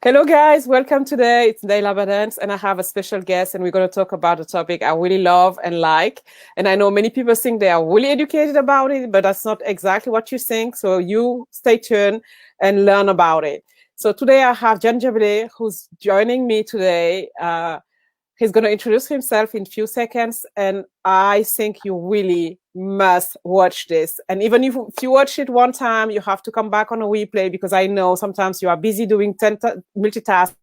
Hello, guys. Welcome today. It's Ndeye Labadens, and I have a special guest, and we're going to talk about a topic I really love and like. And I know many people think they are really educated about it, but that's not exactly what you think. So you stay tuned and learn about it. So today I have John Jubilee, who's joining me today. He's going to introduce himself in a few seconds, and I think you really must watch this. And even if you watch it one time, you have to come back on a replay, because I know sometimes you are busy doing multitasking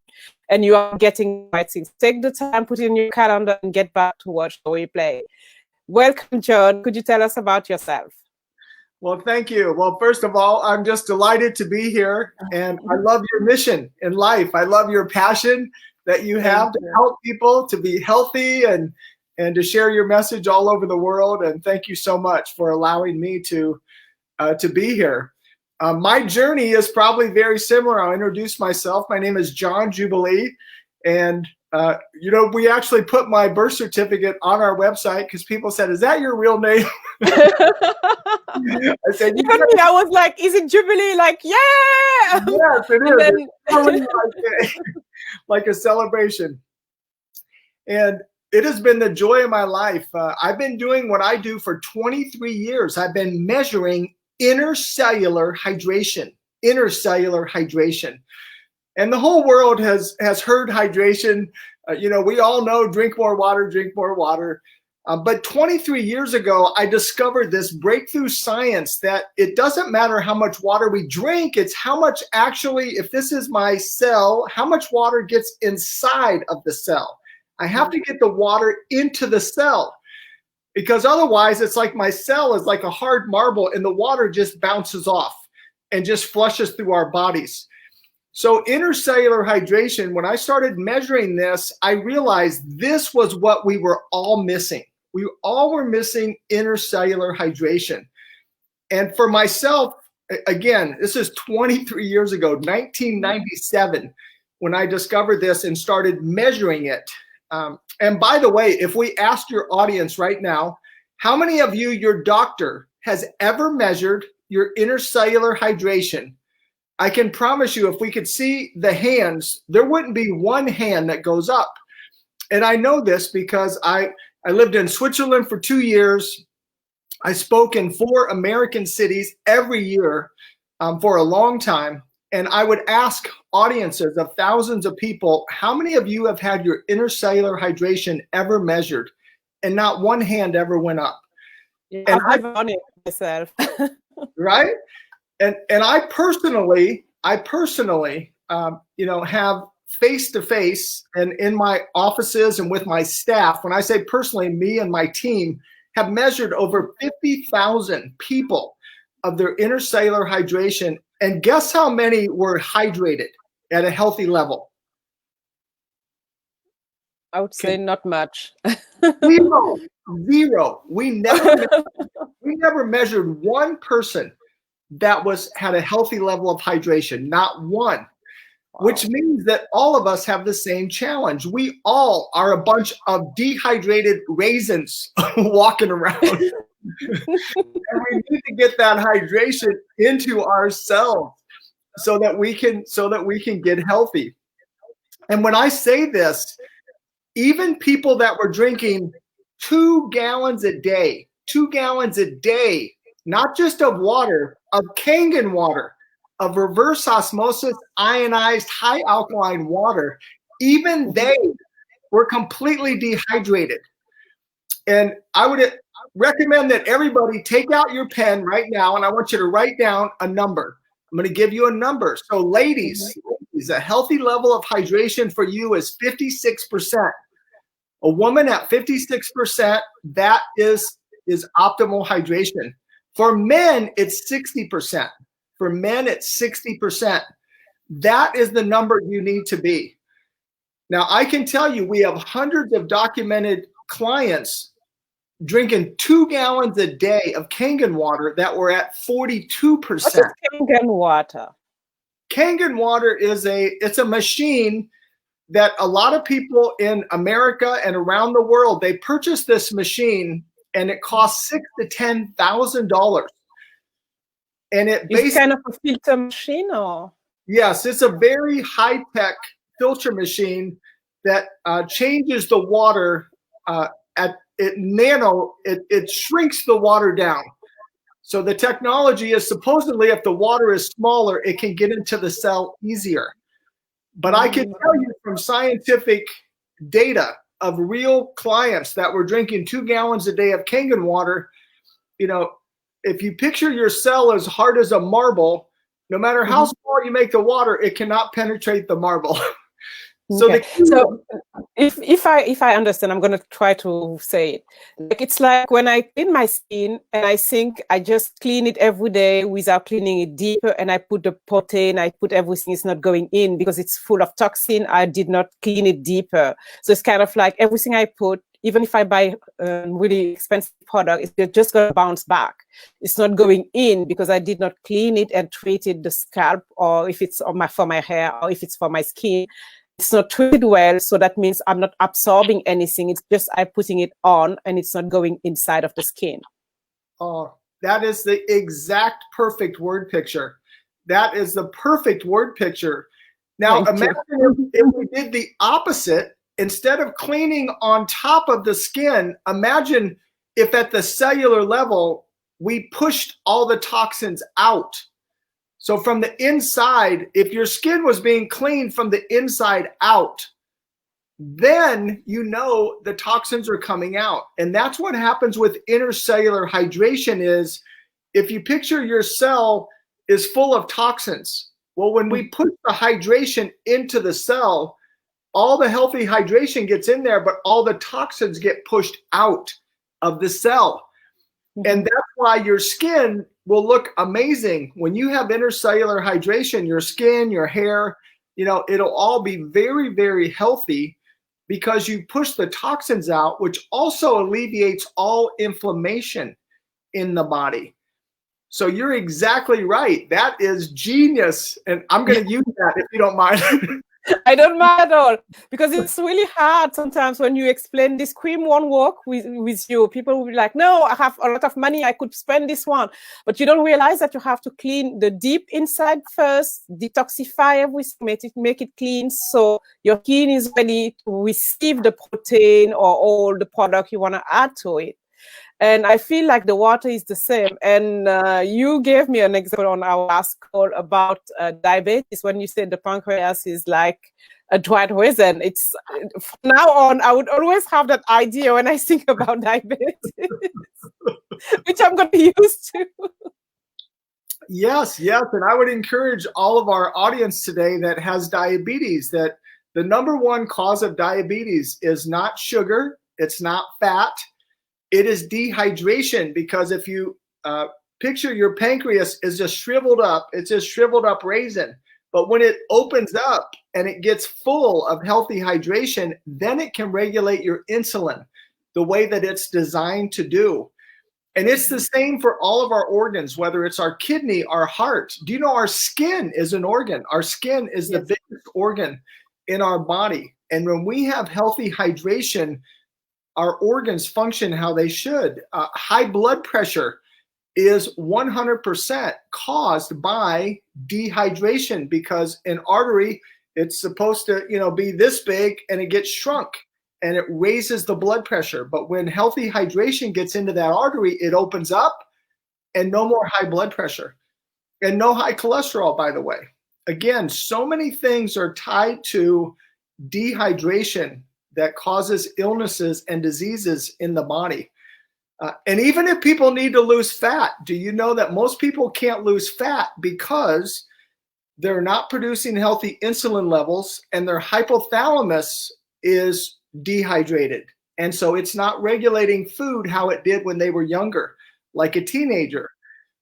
and you are getting right things. Take the time, put it in your calendar, and get back to watch the replay. Welcome, John. Could you tell us about yourself? Well, thank you. Well, first of all, I'm just delighted to be here, and I love your mission in life. I love your passion that you have to help people to be healthy and to share your message all over the world. And thank you so much for allowing me to be here. My journey is probably very similar. I'll introduce myself. My name is John Jubilee, and you know, we actually put my birth certificate on our website because people said, "Is that your real name?" I said, even me, I was like, "Is it Jubilee?" Like, yeah. Yes, it is. It's like a celebration. And it has been the joy of my life. I've been doing what I do for 23 years. I've been measuring intercellular hydration. And the whole world has heard hydration. You know, we all know drink more water, drink more water. But 23 years ago, I discovered this breakthrough science that it doesn't matter how much water we drink, it's how much actually, if this is my cell, how much water gets inside of the cell. I have to get the water into the cell, because otherwise it's like my cell is like a hard marble and the water just bounces off and just flushes through our bodies. So intercellular hydration, when I started measuring this, I realized this was what we were all missing. We all were missing intercellular hydration. And for myself, again, this is 23 years ago, 1997, when I discovered this and started measuring it. And by the way, if we asked your audience right now, how many of you, your doctor has ever measured your intercellular hydration? I can promise you, if we could see the hands, there wouldn't be one hand that goes up. And I know this because I lived in Switzerland for 2 years. I spoke in 4 American cities every year for a long time. And I would ask audiences of thousands of people, how many of you have had your intercellular hydration ever measured? And not one hand ever went up. Yeah, and I've done it myself. Right? And I personally, you know, have face-to-face and in my offices and with my staff, when I say personally, me and my team have measured over 50,000 people of their intercellular hydration. And guess how many were hydrated at a healthy level? I would say not much. Zero. We never measured one person that had a healthy level of hydration, not one. Wow. Which means that all of us have the same challenge. We all are a bunch of dehydrated raisins walking around. And we need to get that hydration into ourselves so that we can get healthy. And when I say this, even people that were drinking 2 gallons a day, not just of water, of Kangen water, of reverse osmosis ionized high alkaline water, even they were completely dehydrated. And I would recommend that everybody take out your pen right now, and I want you to write down a number. I'm going to give you a number. So ladies, a healthy level of hydration for you is 56%. A woman at 56%, that is optimal hydration. For men, it's 60%. For men, it's 60%. That is the number you need to be. Now, I can tell you, we have hundreds of documented clients drinking 2 gallons a day of Kangen water that were at 42%. What is Kangen water? Kangen water is it's a machine that a lot of people in America and around the world, they purchase this machine, and it costs $6,000 to $10,000. And it is kind of a filter machine, or? Yes, it's a very high-tech filter machine that changes the water at it shrinks the water down. So the technology is supposedly if the water is smaller, it can get into the cell easier. But I can tell you from scientific data of real clients that were drinking 2 gallons a day of Kangen water, you know, if you picture your cell as hard as a marble, no matter how small you make the water, it cannot penetrate the marble. So Okay. So if I understand, I'm gonna try to say it. Like it's like when I clean my skin and I think I just clean it every day without cleaning it deeper, and I put the protein, I put everything, it's not going in because it's full of toxin. I did not clean it deeper. So it's kind of like everything I put, even if I buy a really expensive product, it's just gonna bounce back. It's not going in because I did not clean it and treated the scalp, or if it's on for my hair, or if it's for my skin. It's not treated well, so that means I'm not absorbing anything. It's just I'm putting it on, and it's not going inside of the skin. Oh, that is the exact perfect word picture. That is the perfect word picture. Now, imagine if we did the opposite. Instead of cleaning on top of the skin, imagine if at the cellular level, we pushed all the toxins out. So from the inside, if your skin was being cleaned from the inside out, then you know the toxins are coming out. And that's what happens with intercellular hydration is if you picture your cell is full of toxins. Well, when we put the hydration into the cell, all the healthy hydration gets in there, but all the toxins get pushed out of the cell. And that's why your skin will look amazing. When you have intercellular hydration, your skin, your hair, you know, it'll all be very, very healthy because you push the toxins out, which also alleviates all inflammation in the body. So you're exactly right. That is genius. And I'm going to use that if you don't mind. I don't mind at all, because it's really hard sometimes when you explain this cream won't work with you. People will be like, no, I have a lot of money, I could spend this one. But you don't realize that you have to clean the deep inside first, detoxify everything, make it clean, so your skin is ready to receive the protein or all the product you want to add to it. And I feel like the water is the same. And you gave me an example on our last call about diabetes, when you said the pancreas is like a dried raisin. It's from now on, I would always have that idea when I think about diabetes, which I'm going to use too. Yes, yes. And I would encourage all of our audience today that has diabetes that the number one cause of diabetes is not sugar, it's not fat. It is dehydration, because if you picture your pancreas is just shriveled up, it's just shriveled up raisin. But when it opens up and it gets full of healthy hydration, then it can regulate your insulin the way that it's designed to do. And it's the same for all of our organs, whether it's our kidney, our heart. Do you know our skin is an organ? Our skin is the biggest organ in our body. And when we have healthy hydration, our organs function how they should. High blood pressure is 100% caused by dehydration, because an artery, it's supposed to, be this big and it gets shrunk and it raises the blood pressure. But when healthy hydration gets into that artery, it opens up and no more high blood pressure and no high cholesterol, by the way. Again, so many things are tied to dehydration that causes illnesses and diseases in the body. And even if people need to lose fat, do you know that most people can't lose fat because they're not producing healthy insulin levels and their hypothalamus is dehydrated. And so it's not regulating food how it did when they were younger, like a teenager.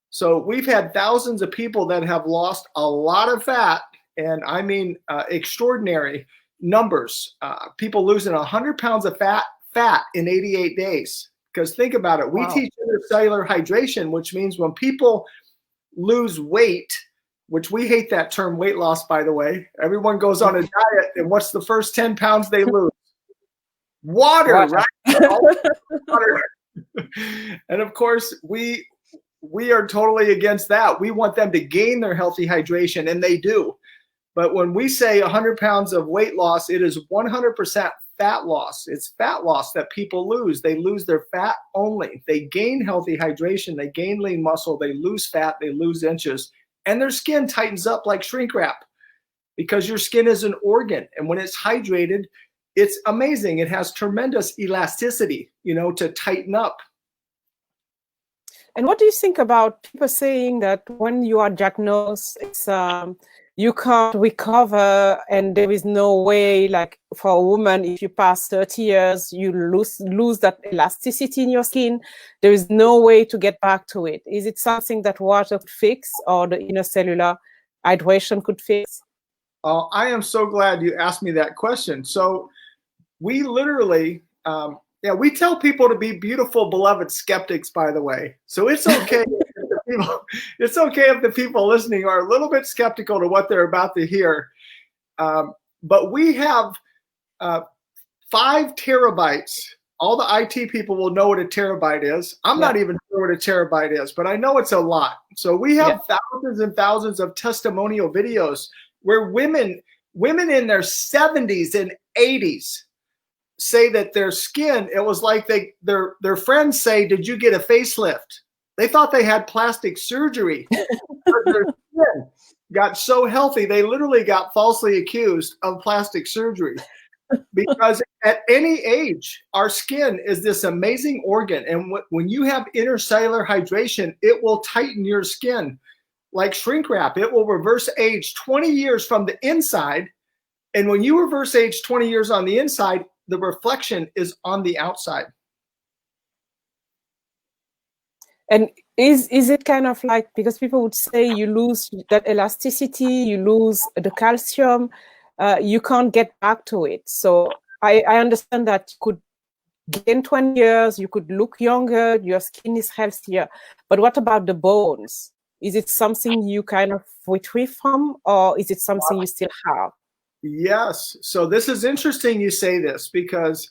So we've had thousands of people that have lost a lot of fat, and I mean extraordinary numbers. People losing 100 pounds of fat in 88 days. Because think about it, we teach cellular hydration, which means when people lose weight, which we hate that term weight loss, by the way. Everyone goes on a diet, and what's the first 10 pounds they lose? Water, right? Water. And of course, we are totally against that. We want them to gain their healthy hydration, and they do. But when we say 100 pounds of weight loss, it is 100% fat loss. It's fat loss that people lose. They lose their fat only. They gain healthy hydration. They gain lean muscle. They lose fat. They lose inches. And their skin tightens up like shrink wrap, because your skin is an organ. And when it's hydrated, it's amazing. It has tremendous elasticity, to tighten up. And what do you think about people saying that when you are diagnosed, it's you can't recover, and there is no way, like for a woman, if you pass 30 years, you lose that elasticity in your skin. There is no way to get back to it. Is it something that water could fix, or the inner cellular hydration could fix? Oh, I am so glad you asked me that question. So we literally, we tell people to be beautiful, beloved skeptics, by the way. So it's okay. It's okay if the people listening are a little bit skeptical to what they're about to hear. But we have 5 terabytes. All the IT people will know what a terabyte is. I'm not even sure what a terabyte is, but I know it's a lot. So we have thousands and thousands of testimonial videos where women in their 70s and 80s say that their skin, it was like their friends say, "Did you get a facelift?" They thought they had plastic surgery. Their skin got so healthy, they literally got falsely accused of plastic surgery. Because at any age, our skin is this amazing organ. And when you have intercellular hydration, it will tighten your skin like shrink wrap. It will reverse age 20 years from the inside. And when you reverse age 20 years on the inside, the reflection is on the outside. And is it kind of like, because people would say you lose that elasticity, you lose the calcium, you can't get back to it. So I understand that you could gain 20 years, you could look younger, your skin is healthier. But what about the bones? Is it something you kind of retrieve from, or is it something you still have? Yes. So this is interesting you say this, because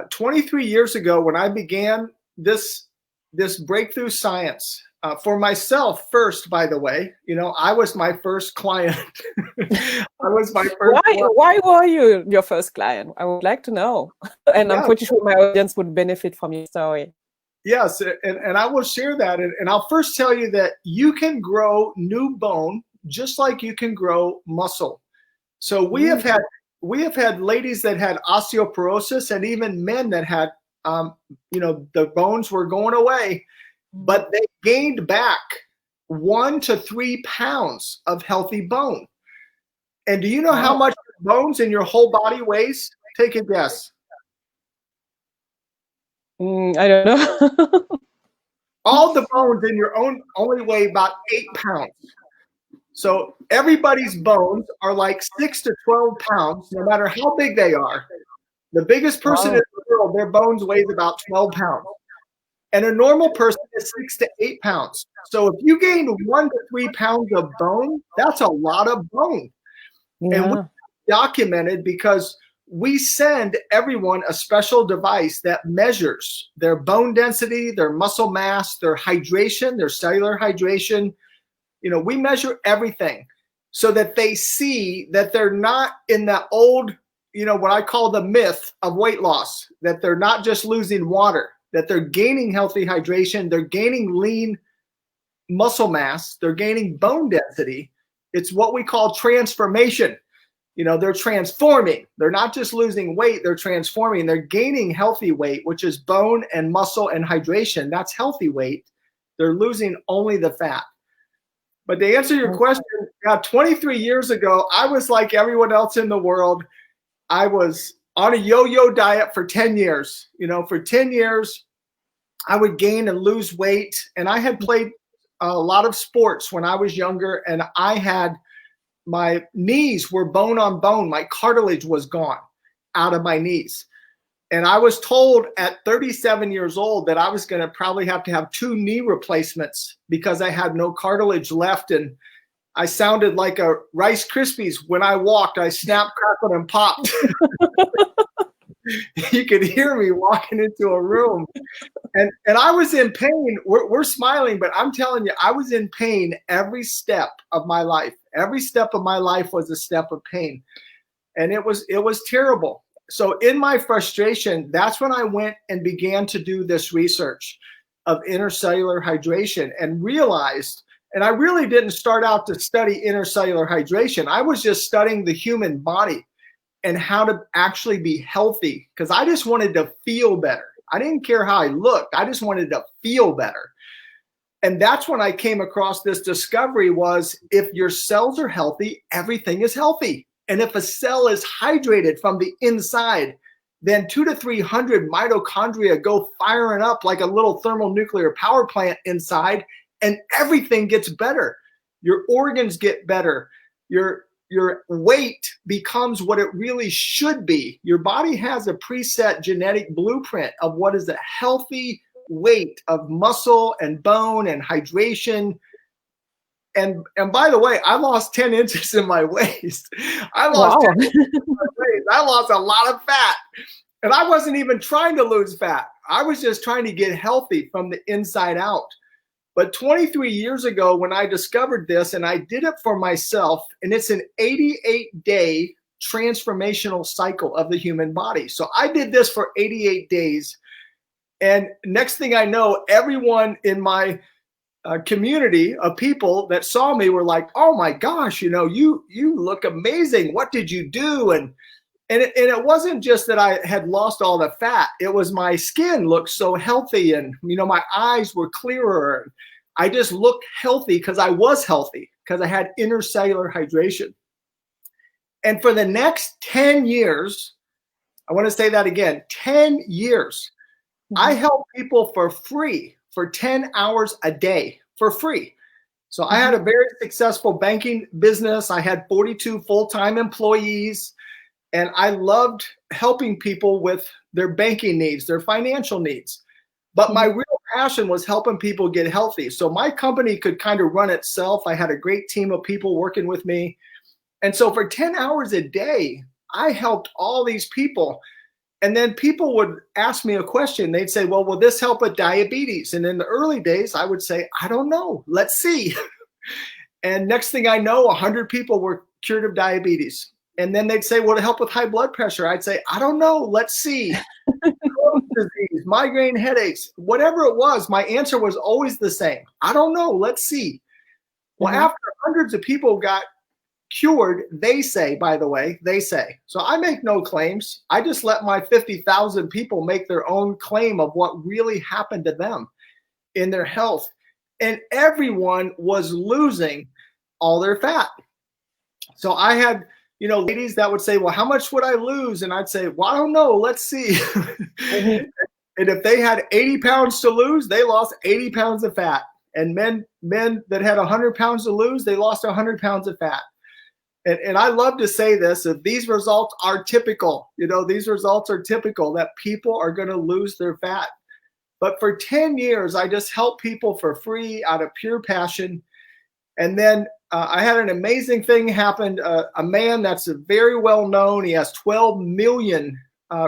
23 years ago, when I began this breakthrough science, for myself first, by the way, I was my first client. I was my first. Why were you your first client? I would like to know. And I'm pretty sure my audience would benefit from your story. Yes, and I will share that. And I'll first tell you that you can grow new bone just like you can grow muscle. So we have had ladies that had osteoporosis, and even men that had the bones were going away, but they gained back 1 to 3 pounds of healthy bone. And do you know how much bones in your whole body weighs? Take a guess. I don't know. All the bones in your own only weigh about 8 pounds. So everybody's bones are like 6 to 12 pounds, no matter how big they are. The biggest person in the world, their bones weighs about 12 pounds. And a normal person is 6 to 8 pounds. So if you gain 1 to 3 pounds of bone, that's a lot of bone. Yeah. And we documented, because we send everyone a special device that measures their bone density, their muscle mass, their hydration, their cellular hydration. We measure everything so that they see that they're not in that old, what I call the myth of weight loss, that they're not just losing water, that they're gaining healthy hydration, they're gaining lean muscle mass, they're gaining bone density. It's what we call transformation. They're transforming. They're not just losing weight, they're transforming. They're gaining healthy weight, which is bone and muscle and hydration. That's healthy weight. They're losing only the fat. But to answer your question, 23 years ago, I was like everyone else in the world. I was on a yo-yo diet for 10 years. For 10 years, I would gain and lose weight. And I had played a lot of sports when I was younger, and my knees were bone on bone. My cartilage was gone out of my knees. And I was told at 37 years old that I was going to probably have to have 2 knee replacements because I had no cartilage left. And I sounded like a Rice Krispies when I walked. I snapped, crackled, and popped. You could hear me walking into a room. And I was in pain. We're smiling, but I'm telling you, I was in pain every step of my life. Every step of my life was a step of pain. And it was terrible. So in my frustration, that's when I went and began to do this research of intercellular hydration and realized, and I really didn't start out to study intercellular hydration. I was just studying the human body and how to actually be healthy, because I just wanted to feel better. I didn't care how I looked. I just wanted to feel better. And that's when I came across this discovery was if your cells are healthy, everything is healthy. And if a cell is hydrated from the inside, then 200 to 300 mitochondria go firing up like a little thermonuclear power plant inside, and everything gets better. Your organs get better. Your weight becomes what it really should be. Your body has a preset genetic blueprint of what is a healthy weight of muscle and bone and hydration. And by the way, I lost 10 inches in my waist. I lost 10 inches in my waist. I lost a lot of fat. And I wasn't even trying to lose fat. I was just trying to get healthy from the inside out. But 23 years ago, when I discovered this, and I did it for myself, and it's an 88-day transformational cycle of the human body. So I did this for 88 days. And next thing I know, everyone in my community of people that saw me were like, oh my gosh, you look amazing. What did you do? And it wasn't just that I had lost all the fat. It was my skin looked so healthy, and my eyes were clearer. I just looked healthy because I was healthy, because I had intercellular hydration. And for the next 10 years, I want to say that again, 10 years, I help people for free for 10 hours a day for free. So I had a very successful banking business. I had 42 full-time employees. And I loved helping people with their banking needs, their financial needs. But my real passion was helping people get healthy. So my company could kind of run itself. I had a great team of people working with me. And so for 10 hours a day, I helped all these people. And then people would ask me a question. They'd say, well, will this help with diabetes? And in the early days, I would say, I don't know. Let's see. And next thing I know, 100 people were cured of diabetes. And then they'd say, well, to help with high blood pressure, I'd say, I don't know. Let's see. Crohn's disease, migraine headaches, whatever it was, my answer was always the same. I don't know. Let's see. Well, after hundreds of people got cured, they say, by the way, they say. So I make no claims. I just let my 50,000 people make their own claim of what really happened to them in their health. And everyone was losing all their fat. So I had ladies that would say, well, how much would I lose? And I'd say, well, I don't know. Let's see. And if they had 80 pounds to lose, they lost 80 pounds of fat. And men that had 100 pounds to lose, they lost 100 pounds of fat. And I love to say this, that these results are typical. These results are typical that people are going to lose their fat. But for 10 years, I just helped people for free out of pure passion. And then I had an amazing thing happen. A man that's very well known. He has 12 million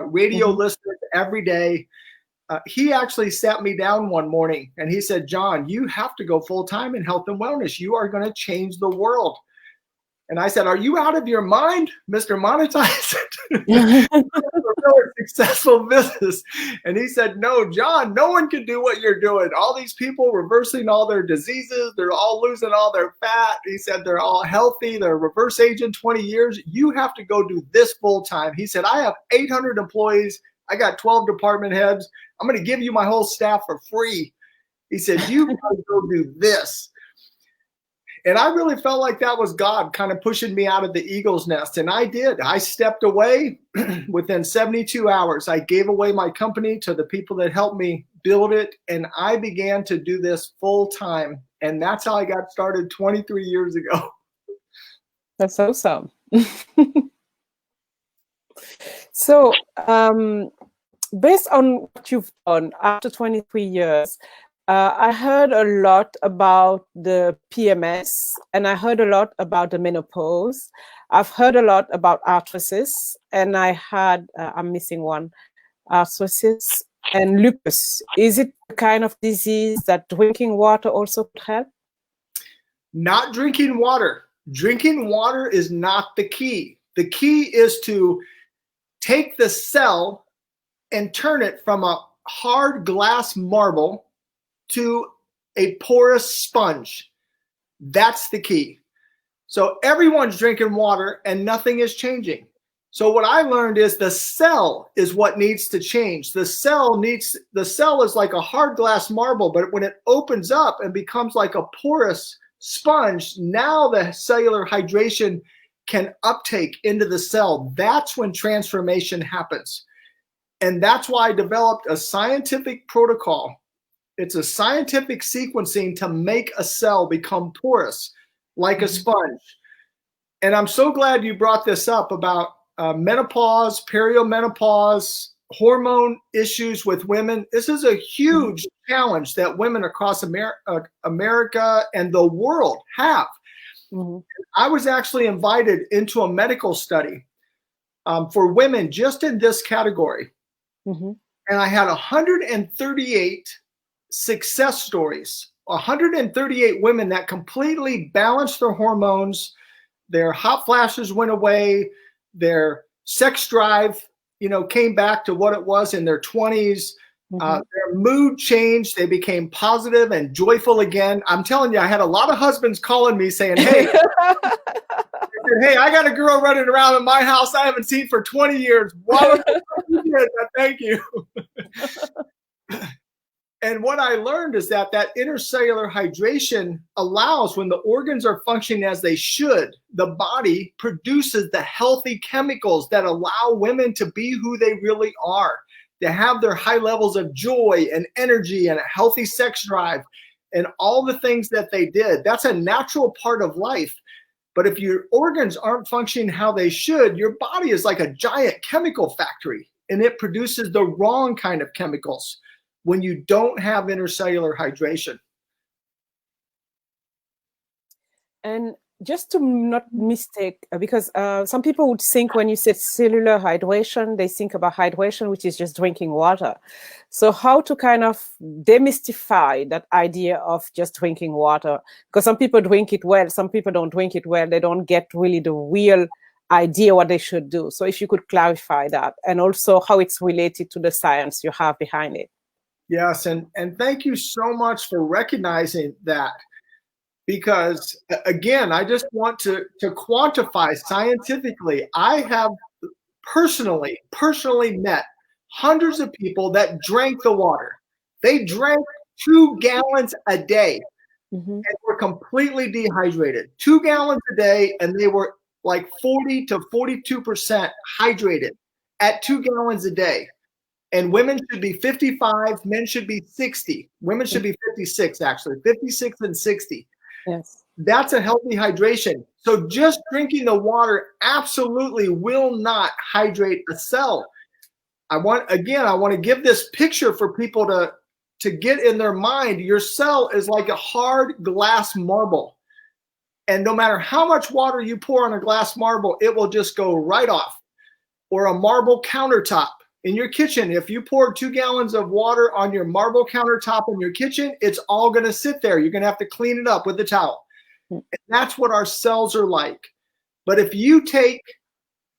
radio listeners every day. He actually sat me down one morning and he said, John, you have to go full time in health and wellness. You are going to change the world. And I said, are you out of your mind, Mr. Monetizer? A really successful business. And he said, no, John, no one can do what you're doing. All these people reversing all their diseases. They're all losing all their fat. He said, they're all healthy. They're reverse aging 20 years. You have to go do this full time. He said, I have 800 employees. I got 12 department heads. I'm going to give you my whole staff for free. He said, you got to go do this. And I really felt like that was God kind of pushing me out of the eagle's nest. And I did. I stepped away within 72 hours. I gave away my company to the people that helped me build it. And I began to do this full time. And that's how I got started 23 years ago. That's awesome. So based on what you've done after 23 years, I heard a lot about the PMS, and I heard a lot about the menopause. I've heard a lot about arthritis, and I'm missing one, arthritis and lupus. Is it the kind of disease that drinking water also could help? Not drinking water. Drinking water is not the key. The key is to take the cell and turn it from a hard glass marble to a porous sponge. That's the key. So everyone's drinking water and nothing is changing. So what I learned is the cell is what needs to change. The cell is like a hard glass marble, but when it opens up and becomes like a porous sponge, now the cellular hydration can uptake into the cell. That's when transformation happens. And that's why I developed a scientific protocol. It's a scientific sequencing to make a cell become porous like a sponge. And I'm so glad you brought this up about menopause, perimenopause, hormone issues with women. This is a huge challenge that women across America and the world have. I was actually invited into a medical study for women just in this category. And I had 138 success stories, 138 women that completely balanced their hormones, their hot flashes went away, their sex drive, came back to what it was in their 20s. Their mood changed. They became positive and joyful again. I'm telling you, I had a lot of husbands calling me saying, hey, hey, I got a girl running around in my house I haven't seen for 20 years. Thank you. And what I learned is that intercellular hydration allows, when the organs are functioning as they should, the body produces the healthy chemicals that allow women to be who they really are, to have their high levels of joy and energy and a healthy sex drive and all the things that they did. That's a natural part of life. But if your organs aren't functioning how they should, your body is like a giant chemical factory, and it produces the wrong kind of chemicals when you don't have intercellular hydration. And just to not mistake, because some people would think when you say cellular hydration, they think about hydration, which is just drinking water. So how to kind of demystify that idea of just drinking water? Because some people drink it well, some people don't drink it well. They don't get really the real idea what they should do. So if you could clarify that, and also how it's related to the science you have behind it. Yes, and thank you so much for recognizing that, because again, I just want to quantify scientifically. I have personally met hundreds of people that drank the water. They drank 2 gallons a day and were completely dehydrated. 2 gallons a day, and they were like 40 to 42% hydrated at 2 gallons a day. And women should be 55, men should be 60. Women should be 56, actually, 56 and 60. Yes. That's a healthy hydration. So just drinking the water absolutely will not hydrate a cell. I want to give this picture for people to get in their mind. Your cell is like a hard glass marble. And no matter how much water you pour on a glass marble, it will just go right off. Or a marble countertop. In your kitchen, if you pour 2 gallons of water on your marble countertop in your kitchen, it's all going to sit there. You're going to have to clean it up with a towel. And that's what our cells are like. But if you take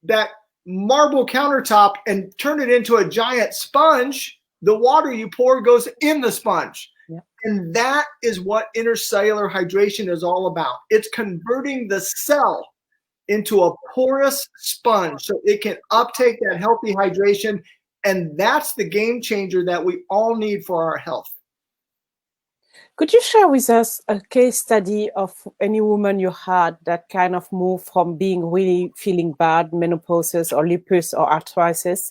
that marble countertop and turn it into a giant sponge, the water you pour goes in the sponge. Yeah. And that is what intercellular hydration is all about. It's converting the cell into a porous sponge so it can uptake that healthy hydration. And that's the game changer that we all need for our health. Could you share with us a case study of any woman you had that kind of moved from being really feeling bad, menopause or lupus or arthritis,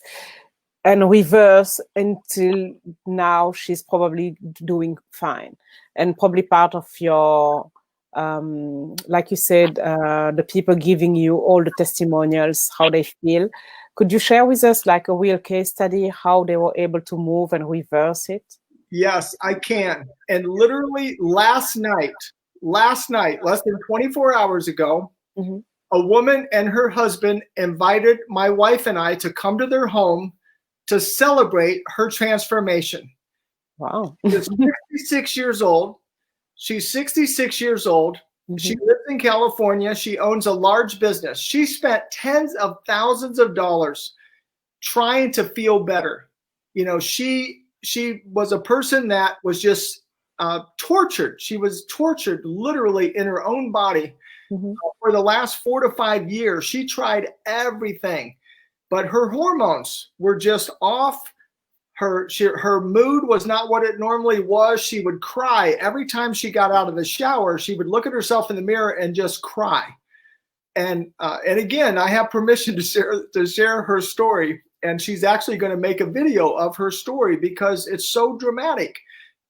and reverse until now she's probably doing fine, and probably part of your like you said, the people giving you all the testimonials, how they feel. Could you share with us like a real case study, how they were able to move and reverse it? Yes, I can. And literally last night, less than 24 hours ago, Mhm. a woman and her husband invited my wife and I to come to their home to celebrate her transformation. Wow. She's 66 years old. She's 66 years old. She Mhm. lives in California. She owns a large business. She spent tens of thousands of dollars trying to feel better. You know, she was a person that was just tortured. She was tortured literally in her own body Mhm. for the last 4 to 5 years. She tried everything, but her hormones were just off. Her mood was not what it normally was. She would cry every time she got out of the shower. She would look at herself in the mirror and just cry. And again, I have permission to share her story. And she's actually going to make a video of her story because it's so dramatic.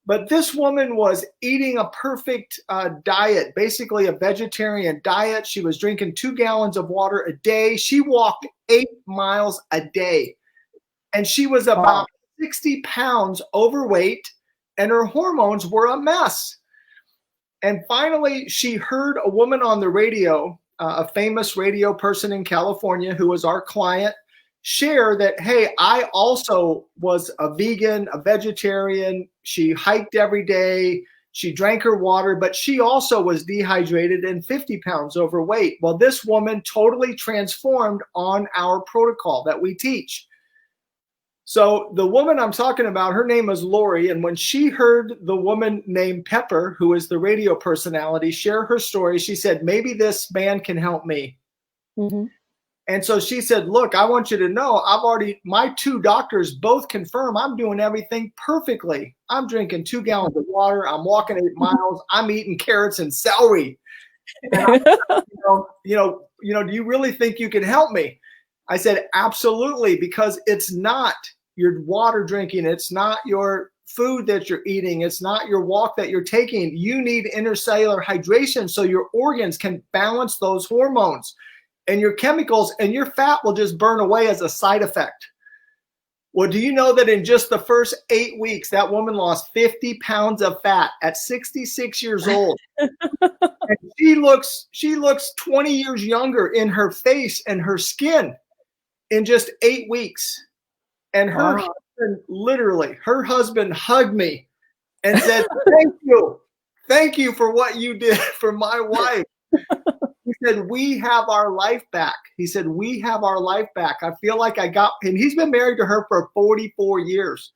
But this woman was eating a perfect diet, basically a vegetarian diet. She was drinking 2 gallons of water a day. She walked 8 miles a day. And she was Wow. about 60 pounds overweight, and her hormones were a mess. And finally, she heard a woman on the radio, a famous radio person in California who was our client, share that, hey, I also was a vegan, a vegetarian. She hiked every day. She drank her water, but she also was dehydrated and 50 pounds overweight. Well, this woman totally transformed on our protocol that we teach. So the woman I'm talking about, her name is Lori. And when she heard the woman named Pepper, who is the radio personality, share her story, she said, maybe this man can help me. Mhm. And so she said, look, I want you to know, my 2 doctors both confirm I'm doing everything perfectly. I'm drinking 2 gallons of water. I'm walking 8 miles. I'm eating carrots and celery. And do you really think you can help me? I said, absolutely, because it's not your water drinking. It's not your food that you're eating. It's not your walk that you're taking. You need intercellular hydration so your organs can balance those hormones and your chemicals, and your fat will just burn away as a side effect. Well, do you know that in just the first 8 weeks, that woman lost 50 pounds of fat at 66 years old? And she looks 20 years younger in her face and her skin in just 8 weeks. And her Wow. husband, literally, her husband hugged me and said, thank you for what you did for my wife. He said, we have our life back. He said, we have our life back. I feel like and he's been married to her for 44 years.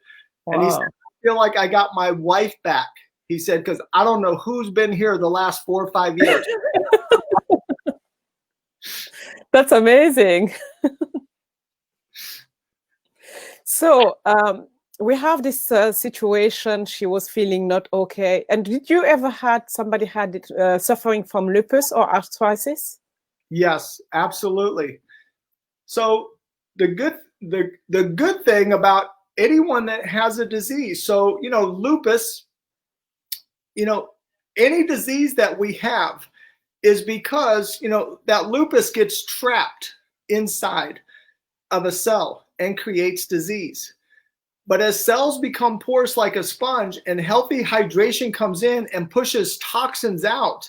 And he said, Wow. I feel like I got my wife back. He said, because I don't know who's been here the last 4 or 5 years. That's amazing. So we have this situation. She was feeling not okay. And did you ever had somebody had it, suffering from lupus or arthritis? Yes, absolutely. So the good thing about anyone that has a disease, so lupus, any disease that we have is because that lupus gets trapped inside of a cell and creates disease. But as cells become porous like a sponge and healthy hydration comes in and pushes toxins out,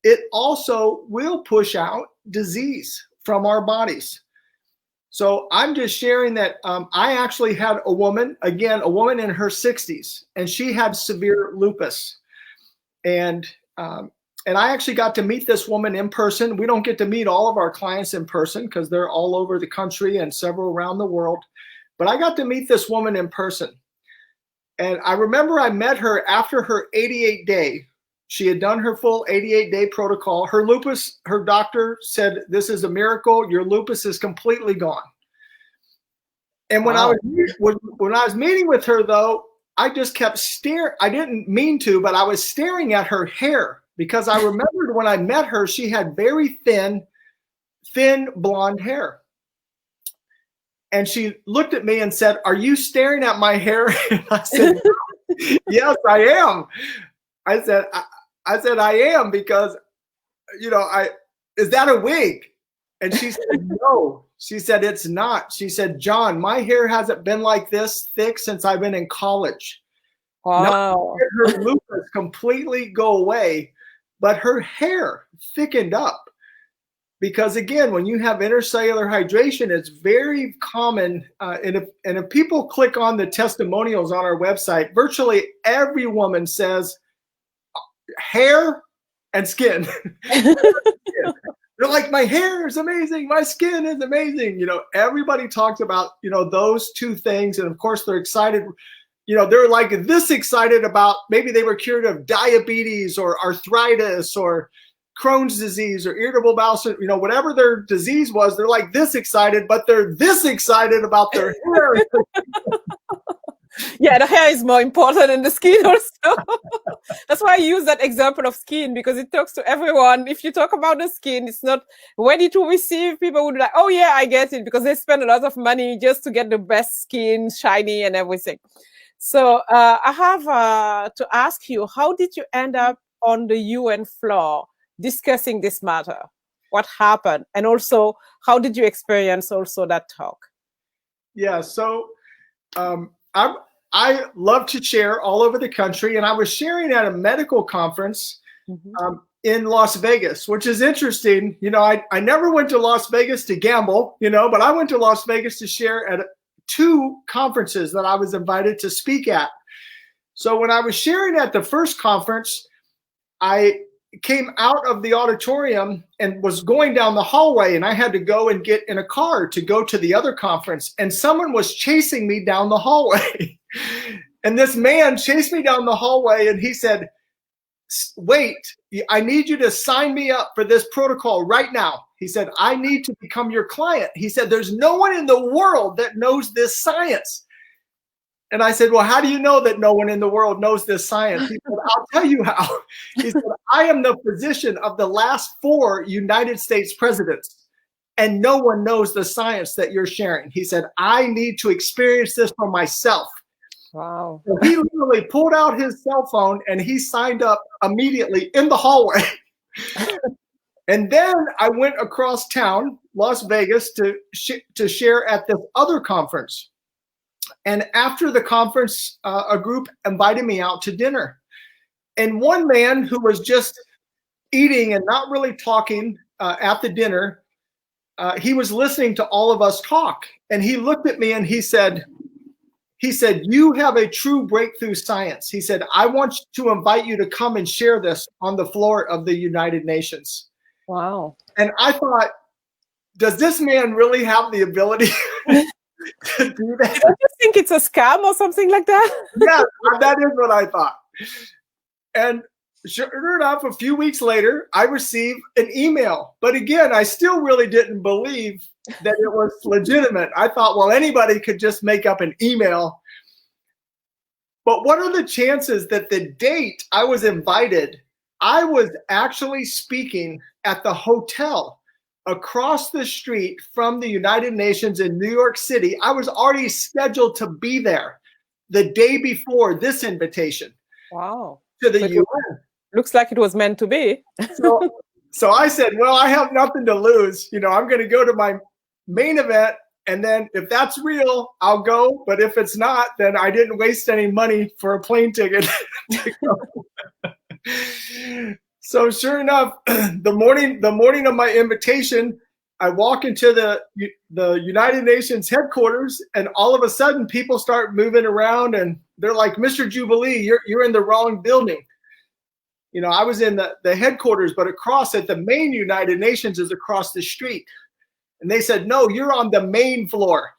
it also will push out disease from our bodies. So I'm just sharing that I actually had a woman in her 60s, and she had severe lupus. And I actually got to meet this woman in person. We don't get to meet all of our clients in person because they're all over the country and several around the world. But I got to meet this woman in person. And I remember I met her after her 88 day. She had done her full 88-day protocol. Her lupus, her doctor said, this is a miracle. Your lupus is completely gone. And when Wow. when I was meeting with her, though, I just kept staring. I didn't mean to, but I was staring at her hair because I remembered when I met her, she had very thin blonde hair. And she looked at me and said, are you staring at my hair? And I said, yes, I am. I said, I am because, is that a wig? And she said, no. She said, it's not. She said, John, my hair hasn't been like this thick since I've been in college. Not Wow. did her lupus completely go away, but her hair thickened up. Because again, when you have intercellular hydration, it's very common. And if people click on the testimonials on our website, virtually every woman says hair and skin. They're like, my hair is amazing, my skin is amazing. You know, everybody talks about, you know, those two things. And of course, they're excited. You know, they're like this excited about, maybe they were cured of diabetes or arthritis or Crohn's disease or irritable bowel syndrome, you know, whatever their disease was, they're like this excited, but they're this excited about their hair. Yeah, the hair is more important than the skin also. That's why I use that example of skin, because it talks to everyone. If you talk about the skin, it's not ready to receive. People would be like, oh yeah, I get it, because they spend a lot of money just to get the best skin, shiny and everything. So I have to ask you, how did you end up on the UN floor discussing this matter? What happened? And also, how did you experience also that talk? Yeah, so I love to share all over the country, and I was sharing at a medical conference in Las Vegas, which is interesting. You know, I never went to Las Vegas to gamble, you know, but I went to Las Vegas to share at 2 conferences that I was invited to speak at. So when I was sharing at the first conference, I came out of the auditorium and was going down the hallway, and I had to go and get in a car to go to the other conference, and someone was chasing me down the hallway. And this man chased me down the hallway, and he said, wait, I need you to sign me up for this protocol right now. He said, I need to become your client. He said, there's no one in the world that knows this science. And I said, well, how do you know that no one in the world knows this science? He said, I'll tell you how. He said, I am the physician of the last 4 United States presidents, and no one knows the science that you're sharing. He said, I need to experience this for myself. Wow. So he literally pulled out his cell phone and he signed up immediately in the hallway. And then I went across town, Las Vegas, to share at this other conference. And after the conference, a group invited me out to dinner. And one man who was just eating and not really talking at the dinner, he was listening to all of us talk. And he looked at me and he said, you have a true breakthrough science. He said, I want to invite you to come and share this on the floor of the United Nations. Wow. And I thought, does this man really have the ability to do that? Don't you think it's a scam or something like that? Yeah, that is what I thought. And sure enough, a few weeks later, I received an email. But again, I still really didn't believe that it was legitimate. I thought, well, anybody could just make up an email. But what are the chances that the date I was invited, I was actually speaking at the hotel across the street from the United Nations in New York City. I was already scheduled to be there the day before this invitation. Wow. To the UN. Looks like it was meant to be. So I said, well, I have nothing to lose. You know, I'm going to go to my main event, and then if that's real, I'll go. But if it's not, then I didn't waste any money for a plane ticket to go. So sure enough, the morning of my invitation, I walk into the United Nations headquarters, and all of a sudden people start moving around, and they're like, Mr. Jubilee, you're in the wrong building. You know, I was in the headquarters, but across at the main United Nations is across the street. And they said, no, you're on the main floor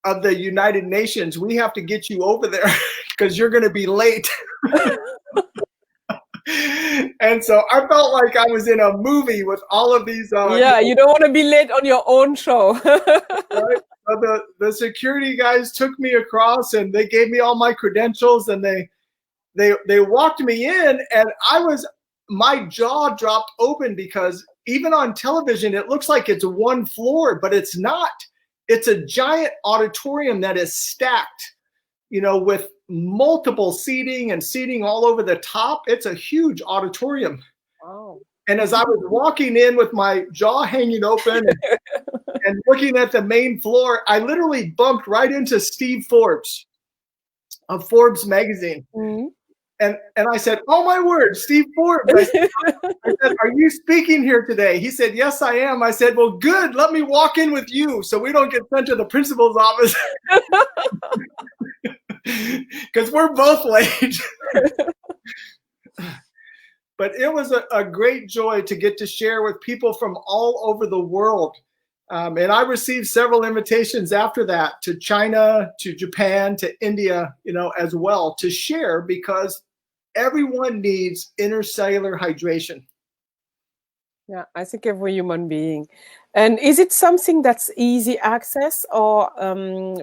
of the United Nations. We have to get you over there because you're going to be late. And so I felt like I was in a movie with all of these. You don't want to be late on your own show. Right? So the security guys took me across, and they gave me all my credentials, and they walked me in, and my jaw dropped open, because even on television, it looks like it's one floor, but it's not. It's a giant auditorium that is stacked, you know, with multiple seating and seating all over the top. It's a huge auditorium. Wow. And as I was walking in with my jaw hanging open and looking at the main floor, I literally bumped right into Steve Forbes. of Forbes magazine. Mhm. And I said, oh my word, Steve Forbes. I said, are you speaking here today? He said, yes, I am. I said, well, good. Let me walk in with you so we don't get sent to the principal's office. Because we're both late. But it was a great joy to get to share with people from all over the world. And I received several invitations after that to China, to Japan, to India, as well, to share, because everyone needs intercellular hydration. Yeah, I think every human being. And is it something that's easy access, or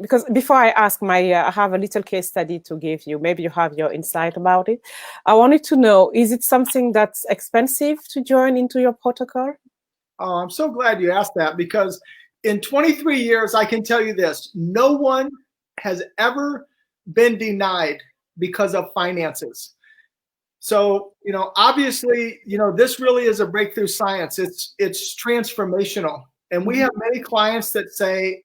because before I ask I have a little case study to give you. Maybe you have your insight about it. I wanted to know, is it something that's expensive to join into your protocol? Oh, I'm so glad you asked that, because in 23 years, I can tell you this: no one has ever been denied because of finances. So, obviously, this really is a breakthrough science. It's transformational. And we have many clients that say,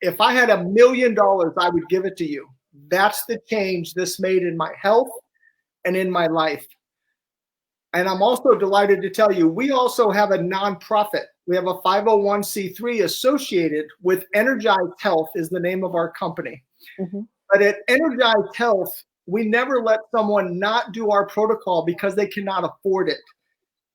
if I had $1 million, I would give it to you. That's the change this made in my health and in my life. And I'm also delighted to tell you, we also have a nonprofit. We have a 501c3 associated with Energized Health, is the name of our company. Mm-hmm. But at Energized Health, we never let someone not do our protocol because they cannot afford it.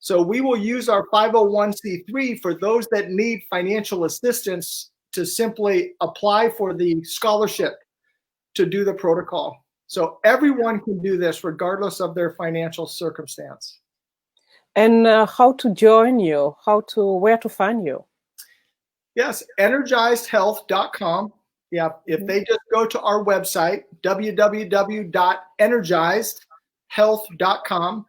So we will use our 501c3 for those that need financial assistance to simply apply for the scholarship to do the protocol. So everyone can do this regardless of their financial circumstance. And how to join you? Where to find you? Yes, energizedhealth.com. Yeah, if they just go to our website, www.energizedhealth.com.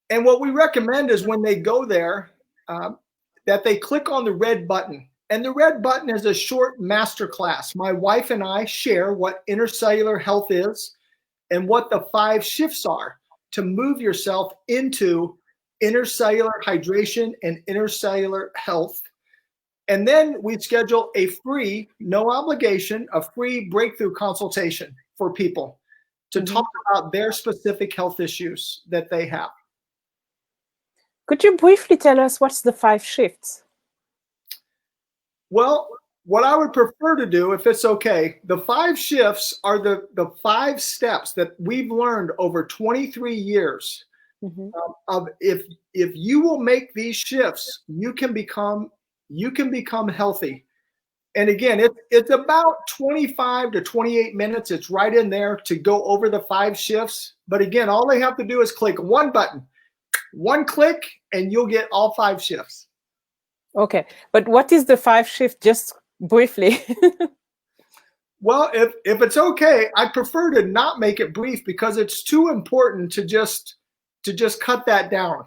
And what we recommend is when they go there, that they click on the red button. And the red button is a short masterclass. My wife and I share what intercellular health is and what the 5 shifts are to move yourself into intercellular hydration and intercellular health. And then we schedule a free, no obligation, a free breakthrough consultation for people to talk about their specific health issues that they have. Could you briefly tell us what's the 5 shifts? Well, what I would prefer to do, if it's okay, the 5 shifts are the 5 steps that we've learned over 23 years. Of if you will make these shifts, you can become healthy. And again, it's about 25 to 28 minutes. It's right in there to go over the 5 shifts. But again, all they have to do is click one button, one click, and you'll get all 5 shifts. Okay, but what is the 5 shift, just briefly? Well, if it's okay, I prefer to not make it brief because it's too important to just cut that down.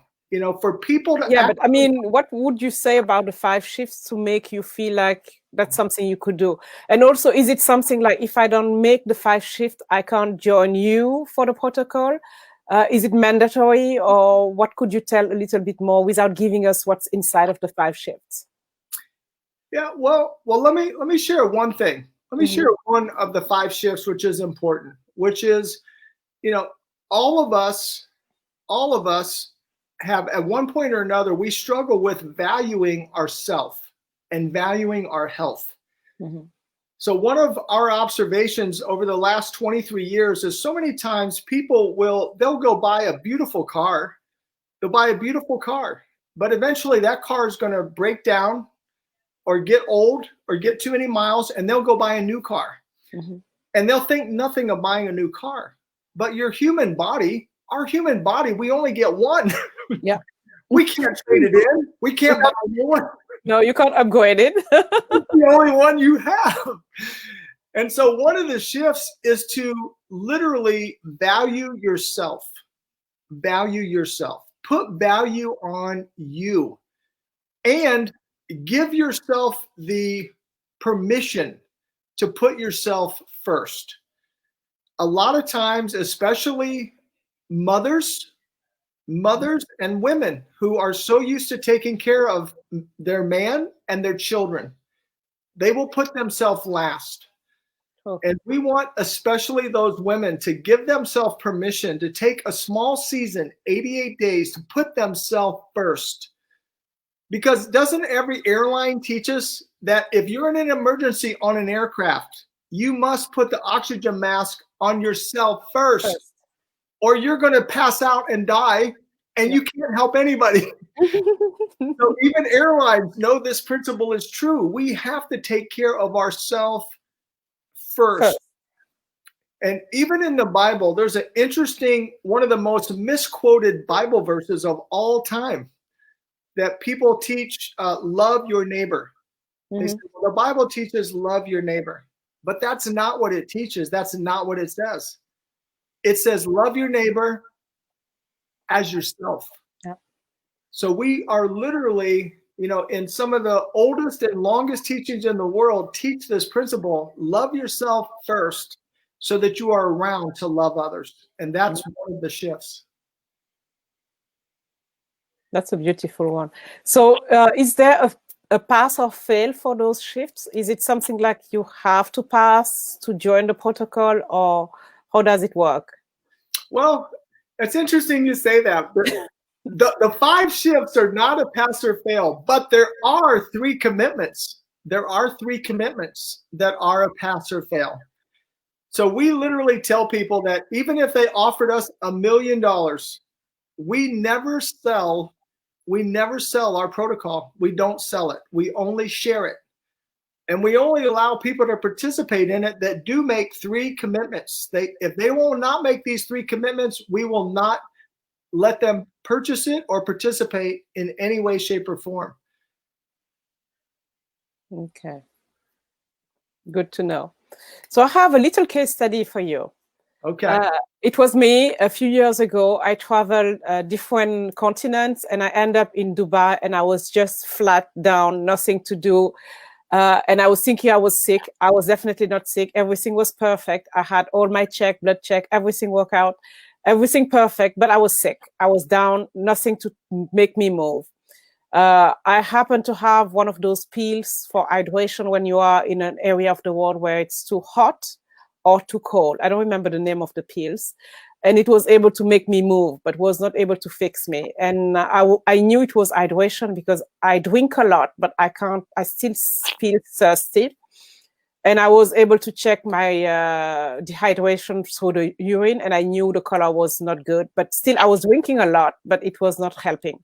For people to but I mean, what would you say about the 5 shifts to make you feel like that's something you could do? And also, is it something like, if I don't make the 5 shift, I can't join you for the protocol? Is it mandatory, or what could you tell a little bit more without giving us what's inside of the 5 shifts? Yeah, well, let me share one thing. Let me share one of the 5 shifts, which is important, which is, all of us have, at one point or another, we struggle with valuing ourself and valuing our health. So one of our observations over the last 23 years is so many times people they'll go buy a beautiful car. They'll buy a beautiful car, but eventually that car is going to break down or get old or get too many miles, and they'll go buy a new car. And they'll think nothing of buying a new car. But our human body, we only get one. Yeah. We can't trade it in. We can't buy a new one. No, you can't upgrade it. It's the only one you have. And so one of the shifts is to literally value yourself. Value yourself. Put value on you. And give yourself the permission to put yourself first. A lot of times, especially mothers and women who are so used to taking care of their man and their children, they will put themselves last. Oh, And we want especially those women to give themselves permission to take a small season, 88 days, to put themselves first. Because doesn't every airline teach us that if you're in an emergency on an aircraft, you must put the oxygen mask on yourself first, or you're going to pass out and die, and you can't help anybody. So even airlines know this principle is true. We have to take care of ourselves first. And even in the Bible, there's an interesting, one of the most misquoted Bible verses of all time that people teach, love your neighbor. They say, well, the Bible teaches love your neighbor, but that's not what it teaches. That's not what it says. It says love your neighbor as yourself. Yeah. So we are literally, you know, in some of the oldest and longest teachings in the world teach this principle, love yourself first so that you are around to love others. And that's one of the shifts. That's a beautiful one. So is there a pass or fail for those shifts? Is it something like you have to pass to join the protocol, or how does it work? Well, it's interesting you say that. The 5 shifts are not a pass or fail, but there are 3 commitments. There are 3 commitments that are a pass or fail. So we literally tell people that even if they offered us $1 million, we never sell our protocol. We don't sell it. We only share it. And we only allow people to participate in it that do make 3 commitments. If they will not make these 3 commitments, we will not let them purchase it or participate in any way, shape, or form. Okay. Good to know. So I have a little case study for you. Okay. It was me a few years ago. I traveled different continents and I ended up in Dubai, and I was just flat down, nothing to do. And I was thinking I was sick. I was definitely not sick. Everything was perfect. I had all my blood check, everything worked out, everything perfect, but I was sick. I was down, nothing to make me move. I happen to have one of those pills for hydration when you are in an area of the world where it's too hot or too cold. I don't remember the name of the pills. And it was able to make me move, but was not able to fix me. And I knew it was hydration because I drink a lot, but I still feel thirsty. And I was able to check my dehydration through the urine, and I knew the color was not good, but still I was drinking a lot, but it was not helping.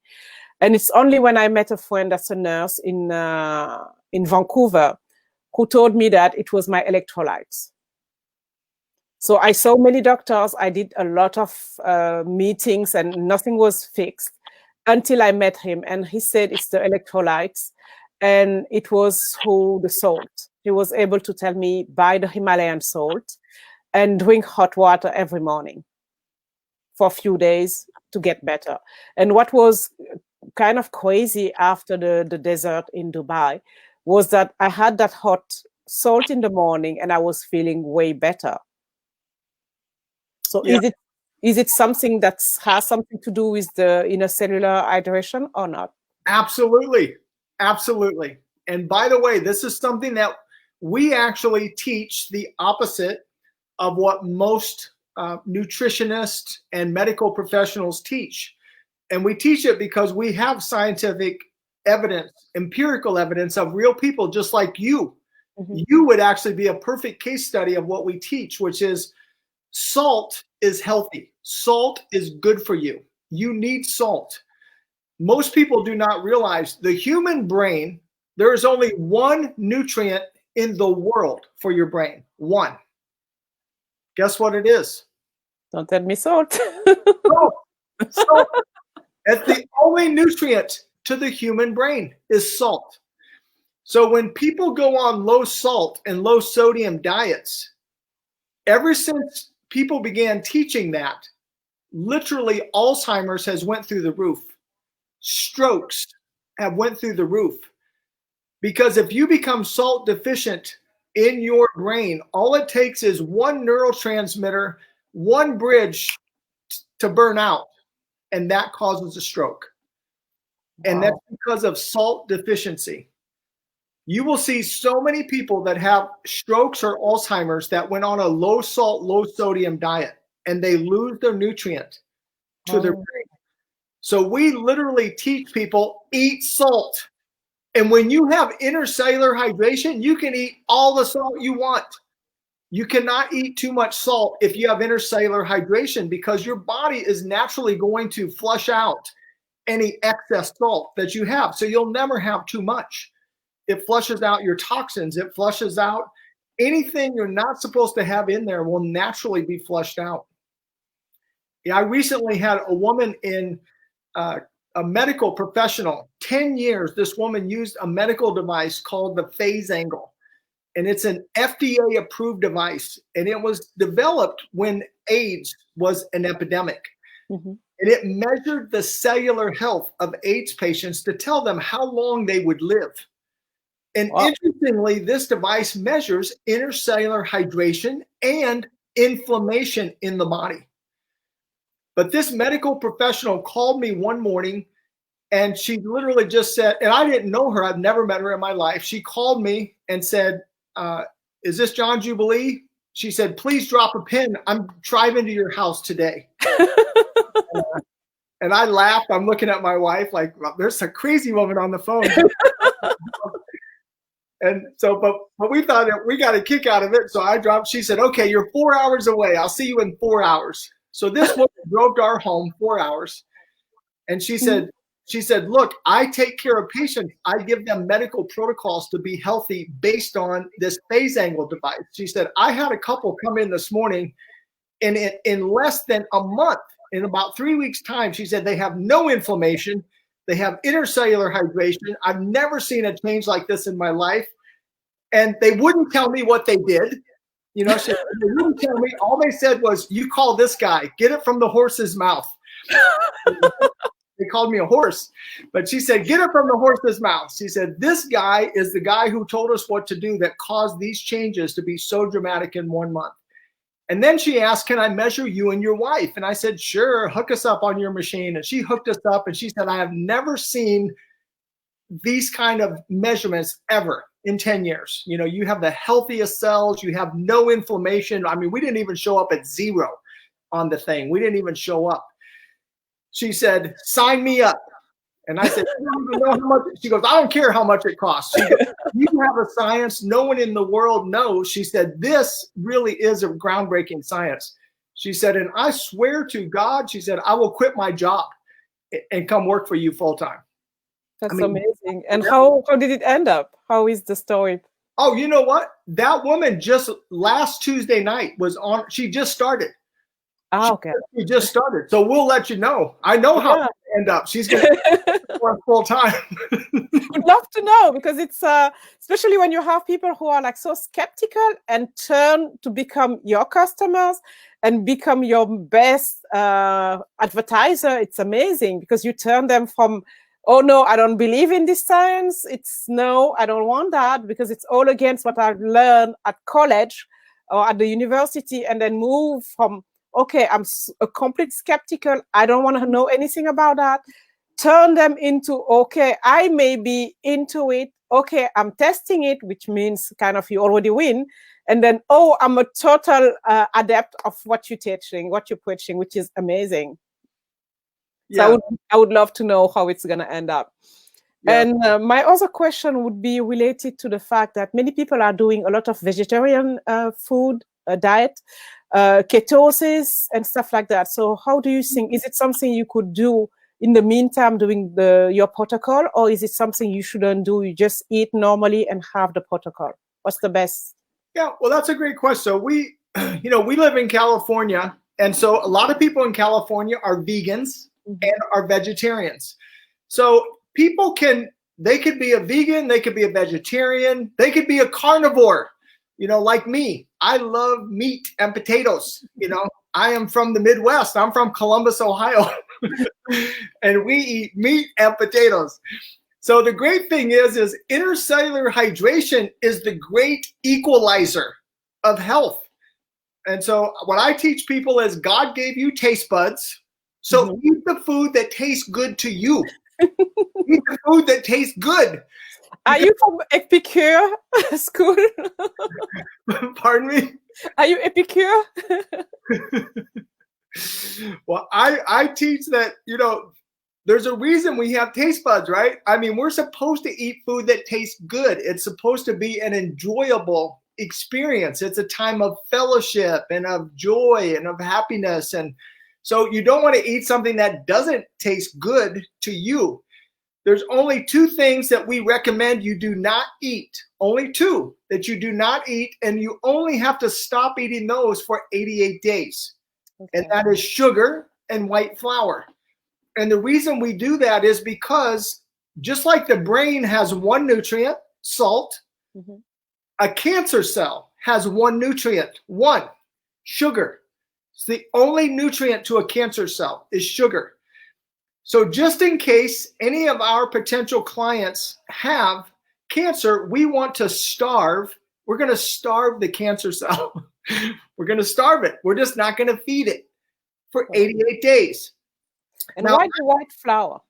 And it's only when I met a friend that's a nurse in Vancouver who told me that it was my electrolytes. So I saw many doctors. I did a lot of meetings and nothing was fixed until I met him. And he said it's the electrolytes, and it was through the salt. He was able to tell me buy the Himalayan salt and drink hot water every morning for a few days to get better. And what was kind of crazy after the desert in Dubai was that I had that hot salt in the morning and I was feeling way better. So yeah. Is it something that has something to do with the inner cellular hydration or not? Absolutely. Absolutely. And by the way, this is something that we actually teach the opposite of what most nutritionists and medical professionals teach. And we teach it because we have scientific evidence, empirical evidence of real people just like you. Mm-hmm. You would actually be a perfect case study of what we teach, which is salt is healthy. Salt is good for you. You need salt. Most people do not realize the human brain, there is only one nutrient in the world for your brain. One. Guess what it is? Don't tell me salt. Salt. It's the only nutrient to the human brain is salt. So when people go on low salt and low sodium diets, ever since people began teaching that, literally Alzheimer's has went through the roof. Strokes have went through the roof. Because if you become salt deficient in your brain, all it takes is one neurotransmitter, one bridge to burn out, and that causes a stroke. Wow. And that's because of salt deficiency. you will see so many people that have strokes or Alzheimer's that went on a low salt, low sodium diet, and they lose their nutrient to their brain. So we literally teach people, eat salt. And when you have intercellular hydration, you can eat all the salt you want. You cannot eat too much salt if you have intercellular hydration, because your body is naturally going to flush out any excess salt that you have. So you'll never have too much. It flushes out your toxins. It flushes out anything you're not supposed to have in there will naturally be flushed out. Yeah, I recently had a woman in a medical professional. 10 years, this woman used a medical device called the phase angle. And it's an FDA approved device. And it was developed when AIDS was an epidemic. Mm-hmm. And it measured the cellular health of AIDS patients to tell them how long they would live. And interestingly, this device measures intercellular hydration and inflammation in the body. But this medical professional called me one morning, and she literally just said, and I didn't know her, I've never met her in my life. She called me and said, is this John Jubilee? She said, please drop a pin. I'm driving to your house today. And I laughed. I'm looking at my wife like, well, there's a crazy woman on the phone. And so, but we thought that we got a kick out of it. So I dropped, she said, okay, you're 4 hours away. I'll see you in 4 hours. So this woman drove to our home 4 hours. And she said, look, I take care of patients. I give them medical protocols to be healthy based on this phase angle device. She said, I had a couple come in this morning, and in less than a month, in about 3 weeks time, she said they have no inflammation. They have intercellular hydration. I've never seen a change like this in my life. And they wouldn't tell me what they did. You know, they wouldn't tell me. All they said was, you call this guy, get it from the horse's mouth. They called me a horse, but she said, get it from the horse's mouth. She said, this guy is the guy who told us what to do that caused these changes to be so dramatic in 1 month. And then she asked, can I measure you and your wife? And I said, sure, hook us up on your machine. And she hooked us up, and she said, I have never seen these kind of measurements ever in 10 years. You know, you have the healthiest cells. You have no inflammation. I mean, we didn't even show up at 0 on the thing. We didn't even show up. She said, sign me up. And I said, you don't even know how much. She goes, I don't care how much it costs. She goes, you have a science no one in the world knows. She said, this really is a groundbreaking science. She said, and I swear to God, she said, I will quit my job and come work for you full time. That's amazing. And how did it end up? How is the story? Oh, you know what? That woman just last Tuesday night was on. She just started. Oh, okay. She just started. So we'll let you know. I know how to end up. She's going to work full time. I'd love to know, because it's especially when you have people who are like so skeptical and turn to become your customers and become your best advertiser. It's amazing, because you turn them from, oh no, I don't believe in this science. It's no, I don't want that, because it's all against what I've learned at college or at the university, and then move from, okay, I'm a complete skeptical, I don't want to know anything about that. Turn them into, okay, I may be into it. Okay, I'm testing it, which means kind of you already win. And then, oh, I'm a total adept of what you're teaching, what you're preaching, which is amazing. Yeah. So I would love to know how it's going to end up. Yeah. And my other question would be related to the fact that many people are doing a lot of vegetarian food diet, ketosis and stuff like that. So how do you think, is it something you could do in the meantime doing your protocol, or is it something you shouldn't do? You just eat normally and have the protocol. What's the best? Yeah, well, that's a great question. So we live in California, and so a lot of people in California are vegans and are vegetarians. So people they could be a vegan, they could be a vegetarian, they could be a carnivore, like me. I love meat and potatoes. I am from the Midwest. I'm from Columbus, Ohio, and we eat meat and potatoes. So the great thing is intercellular hydration is the great equalizer of health. And so what I teach people is God gave you taste buds. So eat the food that tastes good to you. Eat the food that tastes good. Are you from Epicure school? Pardon me? Are you Epicure? Well, I teach that, there's a reason we have taste buds, right? I mean, we're supposed to eat food that tastes good. It's supposed to be an enjoyable experience. It's a time of fellowship and of joy and of happiness. And so you don't want to eat something that doesn't taste good to you. There's only 2 things that we recommend you do not eat. Only 2 that you do not eat, and you only have to stop eating those for 88 days. Okay. And that is sugar and white flour. And the reason we do that is because just like the brain has 1 nutrient, salt, a cancer cell has 1 nutrient, 1, sugar. It's the only nutrient to a cancer cell is sugar. So just in case any of our potential clients have cancer, we want to starve. We're going to starve the cancer cell. We're going to starve it. We're just not going to feed it for 88 days. And now, why the white flour?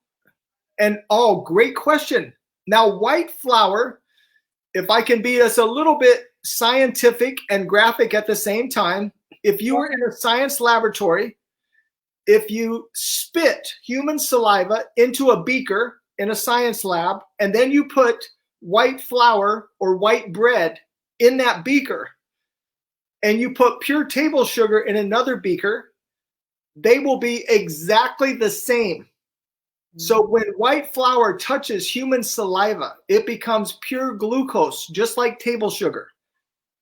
And great question. Now, white flour, if I can be just a little bit scientific and graphic at the same time, if you were in a science laboratory, if you spit human saliva into a beaker in a science lab, and then you put white flour or white bread in that beaker, and you put pure table sugar in another beaker, they will be exactly the same. So when white flour touches human saliva, it becomes pure glucose, just like table sugar.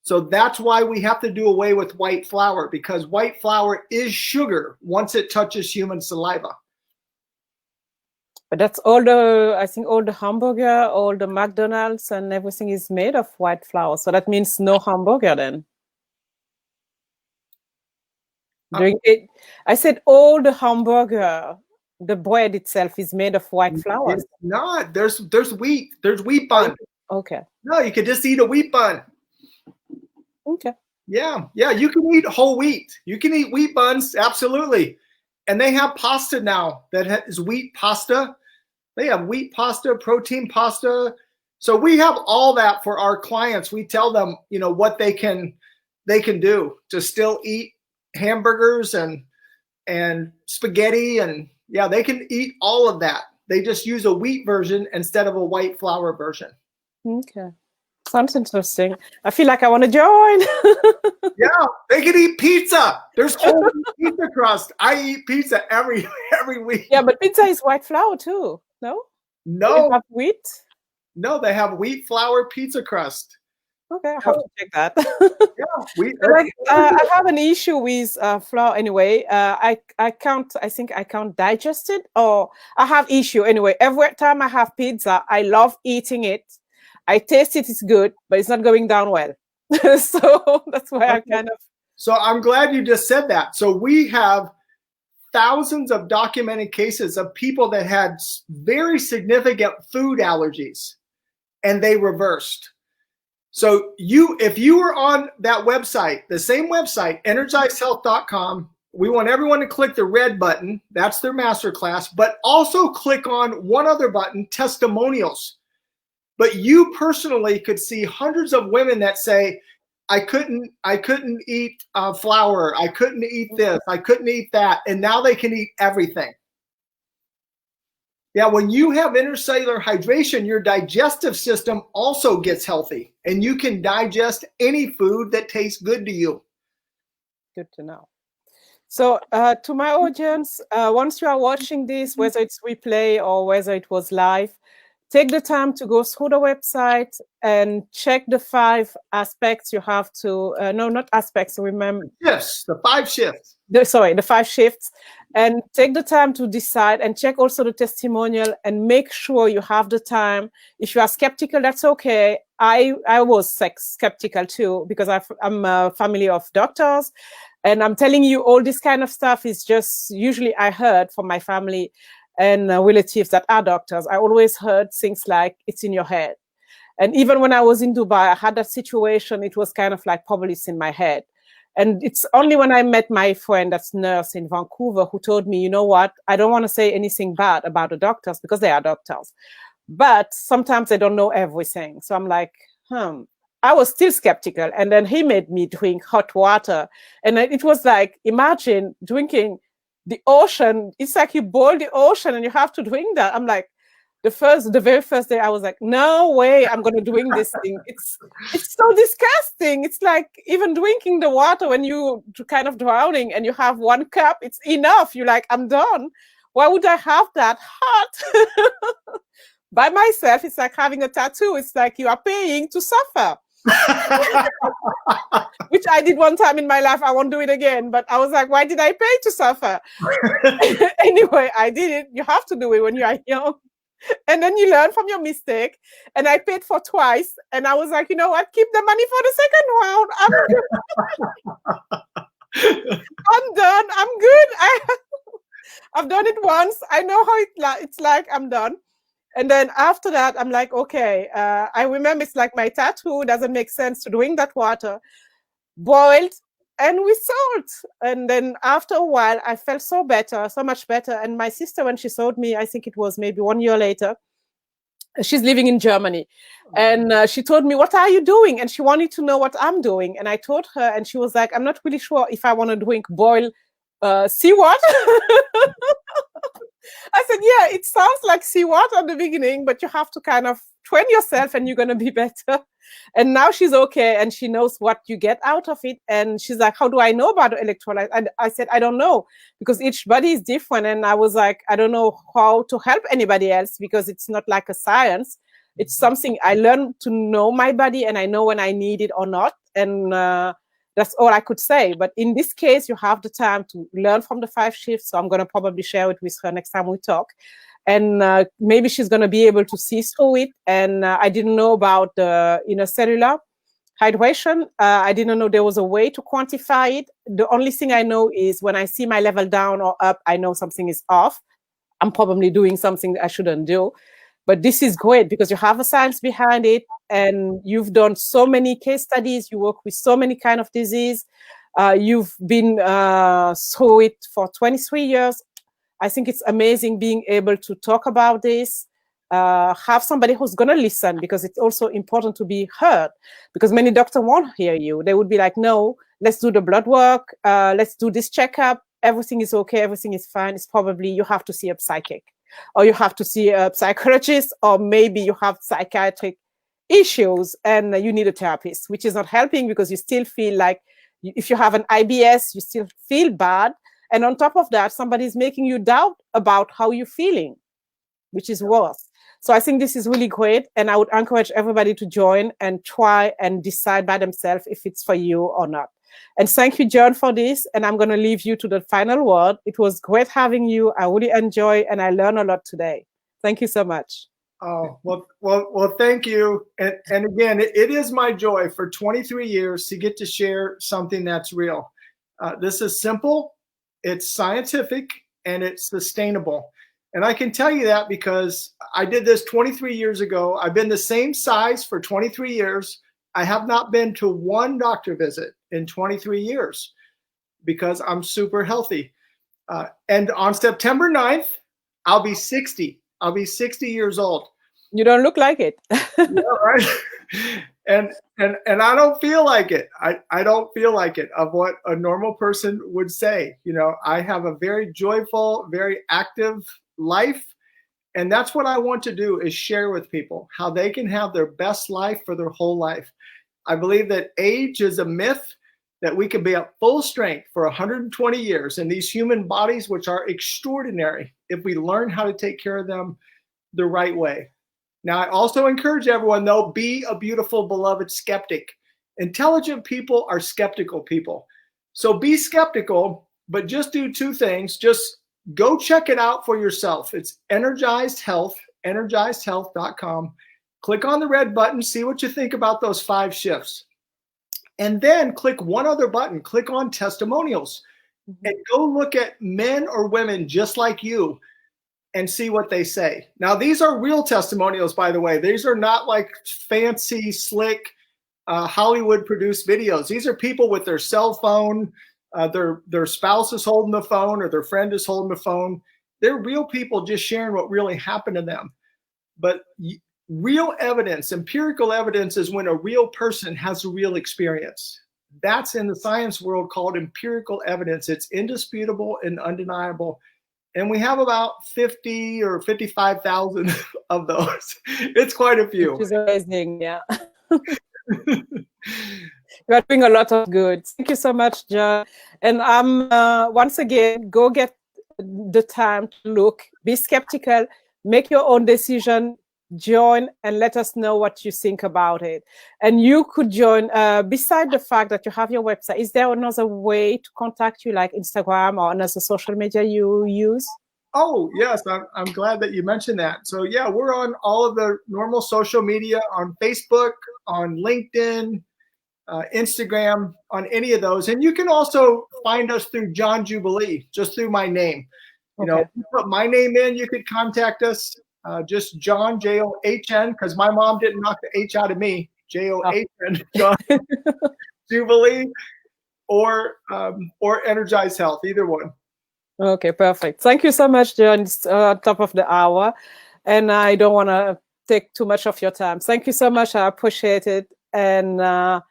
So that's why we have to do away with white flour, because white flour is sugar once it touches human saliva. But that's I think all the hamburger, all the McDonald's and everything is made of white flour. So that means no hamburger then. I said all the hamburger, the bread itself is made of white flour. It's not. There's wheat. There's wheat bun. Okay. No, you could just eat a wheat bun. Okay. Yeah, you can eat whole wheat. You can eat wheat buns, absolutely. And they have pasta now that is wheat pasta. They have wheat pasta, protein pasta. So we have all that for our clients. We tell them, what they can do to still eat hamburgers and spaghetti, and they can eat all of that. They just use a wheat version instead of a white flour version. Okay. Sounds interesting. I feel like I want to join. Yeah, they can eat pizza. There's whole pizza crust. I eat pizza every week. Yeah, but pizza is white flour too. No? No. They have wheat? No, they have wheat flour pizza crust. Okay, I have to check that. Yeah, I have an issue with flour anyway. I think I can't digest it, or I have issue anyway. Every time I have pizza, I love eating it. I taste it, it's good, but it's not going down well. So that's why I kind of. So I'm glad you just said that. So we have thousands of documented cases of people that had very significant food allergies, and they reversed. So if you were on that website, the same website, energizedhealth.com, we want everyone to click the red button. That's their masterclass, but also click on one other button, testimonials. But you personally could see hundreds of women that say, I couldn't eat flour. I couldn't eat this. I couldn't eat that. And now they can eat everything. Yeah, when you have intercellular hydration, your digestive system also gets healthy, and you can digest any food that tastes good to you. Good to know. So to my audience, once you are watching this, whether it's replay or whether it was live, take the time to go through the website and check the 5 aspects you have to, no, not aspects, remember. Yes, the 5 shifts. The 5 shifts. And take the time to decide, and check also the testimonial, and make sure you have the time. If you are skeptical, that's okay. I was skeptical too, because I'm a family of doctors, and I'm telling you all this kind of stuff is just usually I heard from my family and relatives that are doctors. I always heard things like, it's in your head. And even when I was in Dubai, I had that situation. It was kind of like probably it's in my head. And it's only when I met my friend that's nurse in Vancouver who told me, you know what, I don't want to say anything bad about the doctors because they are doctors. but sometimes they don't know everything. So I'm like, I was still skeptical. And then he made me drink hot water. And it was like, imagine drinking the ocean. It's like you boil the ocean and you have to drink that. I'm like, the very first day I was like, no way I'm gonna drink this thing. It's so disgusting. It's like even drinking the water when you kind of drowning and you have 1 cup, it's enough. You're like, I'm done. Why would I have that hot? By myself, it's like having a tattoo. It's like you are paying to suffer. Which I did one time in my life. I won't do it again. But I was like, why did I pay to suffer? Anyway, I did it. You have to do it when you are young. And then you learn from your mistake. And I paid for twice. And I was like, you know what? Keep the money for the second round. I'm done. I'm good. I've done it once. I know how it's like. I'm done. And then after that, I'm like, okay, I remember it's like my tattoo doesn't make sense to drink that water, boiled and with salt. And then after a while, I felt so much better. And my sister, when she saw me, I think it was maybe 1 year later, she's living in Germany. And she told me, what are you doing? And she wanted to know what I'm doing. And I told her, and she was like, I'm not really sure if I want to drink boiled seawater. I said, yeah, it sounds like seawater at the beginning, but you have to kind of train yourself and you're going to be better. And now she's okay and she knows what you get out of it. And she's like, how do I know about the electrolyte? And I said, I don't know, because each body is different. And I was like, I don't know how to help anybody else because it's not like a science. It's something I learned to know my body and I know when I need it or not. And that's all I could say. But in this case, you have the time to learn from the 5 shifts. So I'm going to probably share it with her next time we talk. And maybe she's going to be able to see through it. And I didn't know about the cellular hydration. I didn't know there was a way to quantify it. The only thing I know is when I see my level down or up, I know something is off. I'm probably doing something that I shouldn't do. But this is great because you have a science behind it and you've done so many case studies. You work with so many kind of disease. You've been through it for 23 years. I think it's amazing being able to talk about this, have somebody who's going to listen because it's also important to be heard because many doctors won't hear you. They would be like, no, let's do the blood work. Let's do this checkup. Everything is okay. Everything is fine. It's probably you have to see a psychic. Or you have to see a psychologist, or maybe you have psychiatric issues and you need a therapist, which is not helping because you still feel like if you have an IBS, you still feel bad. And on top of that, somebody's making you doubt about how you're feeling, which is worse. So I think this is really great. And I would encourage everybody to join and try and decide by themselves if it's for you or not. And thank you, John, for this. And I'm going to leave you to the final word. It was great having you. I really enjoy and I learned a lot today. Thank you so much. Oh, well, thank you. And again, it is my joy for 23 years to get to share something that's real. This is simple, it's scientific, and it's sustainable. And I can tell you that because I did this 23 years ago. I've been the same size for 23 years. I have not been to one doctor visit in 23 years because I'm super healthy. And on September 9th, I'll be 60. I'll be 60 years old. You don't look like it. Yeah, right. And I don't feel like it. I don't feel like it of what a normal person would say. You know, I have a very joyful, very active life. And that's what I want to do is share with people how they can have their best life for their whole life. I believe that age is a myth, that we can be at full strength for 120 years in these human bodies, which are extraordinary if we learn how to take care of them the right way. Now, I also encourage everyone, though, be a beautiful, beloved skeptic. Intelligent people are skeptical people. So be skeptical, but just do 2 things. Just go check it out for yourself. It's Energized Health, energizedhealth.com. Click on the red button, see what you think about those 5 shifts. And then click one other button, click on testimonials, and go look at men or women just like you and see what they say. Now, these are real testimonials, by the way. These are not like fancy, slick, Hollywood-produced videos. These are people with their cell phone, their spouse is holding the phone or their friend is holding the phone. They're real people just sharing what really happened to them. but real evidence, empirical evidence, is when a real person has a real experience. That's in the science world called empirical evidence. It's indisputable and undeniable. And we have about 50 or 55,000 of those. It's quite a few. Which is amazing, yeah. You are doing a lot of good. Thank you so much, John. And once again, go get the time to look, be skeptical, make your own decision, join, and let us know what you think about it. And you could join, beside the fact that you have your website, is there another way to contact you, like Instagram or another social media you use? Oh, yes, I'm glad that you mentioned that. So yeah, we're on all of the normal social media, on Facebook, on LinkedIn, Instagram, on any of those. And you can also find us through John Jubilee, just through my name. You know, if you put my name in, you could contact us. Just John, John, because my mom didn't knock the H out of me. John, John Jubilee, or Energize Health, either one. Okay, perfect. Thank you so much, John. It's top of the hour, and I don't want to take too much of your time. Thank you so much. I appreciate it. And I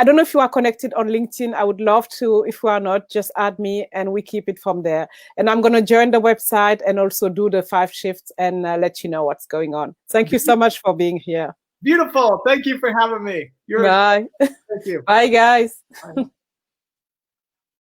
don't know if you are connected on LinkedIn. I would love to. If you are not, just add me and we keep it from there. And I'm going to join the website and also do the 5 shifts and let you know what's going on. Thank you so much for being here. Beautiful. Thank you for having me. Bye. Thank you. Bye, guys. Bye.